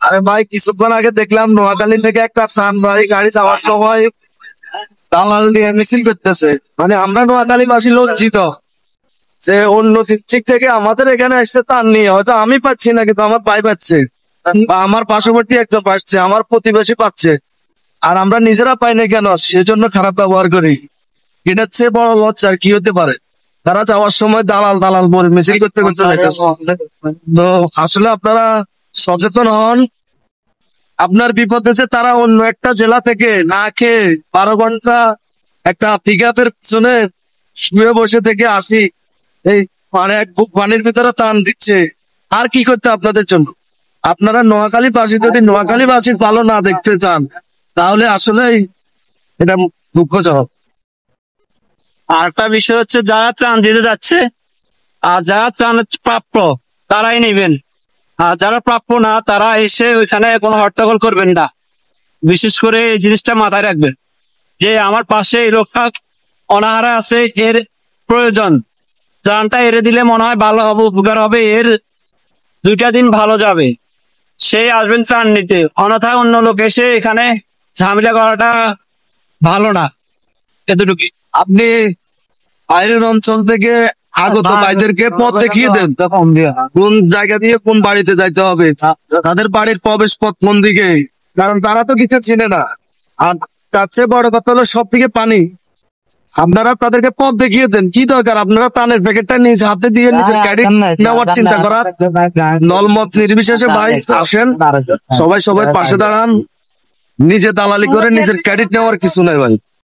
আরে ভাই, কিছুক্ষণ আগে দেখলাম নোয়াখালী থেকে একটা ত্রাণ গাড়ি যাওয়ার সময় দালাল নিয়ে মিছিল করতেছে। মানে আমরা নোয়াখালীবাসী লজ্জিত যে অন্য ডিস্ট্রিক্ট থেকে আমাদের এখানে আসছে ত্রাণ নিয়ে। হয়তো আমি পাচ্ছি না, কিন্তু আমার ভাই পাচ্ছে, বা আমার পার্শ্ববর্তী একজন পাচ্ছে, আমার প্রতিবেশী পাচ্ছে, আর আমরা নিজেরা পাই না কেন? সেজন্য খারাপ ব্যবহার করি। এটার চেয়ে বড় লজ্জা আর কি হতে পারে? তারা যাওয়ার সময় দালাল দালাল বলে মিছিল করতে করতে যাইতেছে। তো আসলে আপনারা সচেতন হন। আপনার বিপদ আছে, তারা অন্য একটা জেলা থেকে না খেয়ে 12 ঘন্টা একটা পিক আপের পিছনে শুয়ে বসে থেকে আসি, এই মানে এক বুক পানির ভিতরে টান দিচ্ছে। আর কি করতে আপনাদের জন্য? আপনারা নোয়াখালীবাসী যদি নোয়াখালীবাসীর ভালো না দেখতে চান, তাহলে আসলে এটা দুঃখজনক। আর একটা বিষয় হচ্ছে, যারা ত্রাণ দিতে যাচ্ছে আর যারা ত্রাণ প্রাপ্য তারাই নেবেন, আর যারা প্রাপ্য না তারা এসে ওইখানে কোনো হট্টগোল করবেন না। বিশেষ করে এই জিনিসটা মাথায় রাখবেন যে আমার পাশে এই লোকটা অনাহারে আছে, এর প্রয়োজন, ত্রাণটা এরে দিলে মনে হয় ভালো হবে, উপকার হবে, এর 2টা দিন ভালো যাবে, সেই আসবেন ত্রাণ নিতে। অন্যথায় অন্য লোক এসে এখানে ঝামেলা করাটা ভালো না। এতটুকু। আপনি বাইরের অঞ্চল থেকে আগত ভাইদেরকে পথ দেখিয়ে দেন, কোন জায়গা দিয়ে কোন বাড়িতে যাইতে হবে, তাদের বাড়ির প্রবেশ পথ কোন দিকে, কারণ তারা তো কিছু চিনে না। আর তার চেয়ে বড় কথা হলো সব থেকে পানি। আপনারা তাদেরকে পথ দেখিয়ে দেন। কি দরকার আপনারা ত্রাণের প্যাকেটটা নিজ হাতে দিয়ে নিজের ক্যাডেট নেওয়ার চিন্তা করার? দলমত নির্বিশেষে ভাই আসেন, সবাই সবাই পাশে দাঁড়ান। নিজে দালালি করে নিজের ক্যাডেট নেওয়ার কিছু নাই ভাই।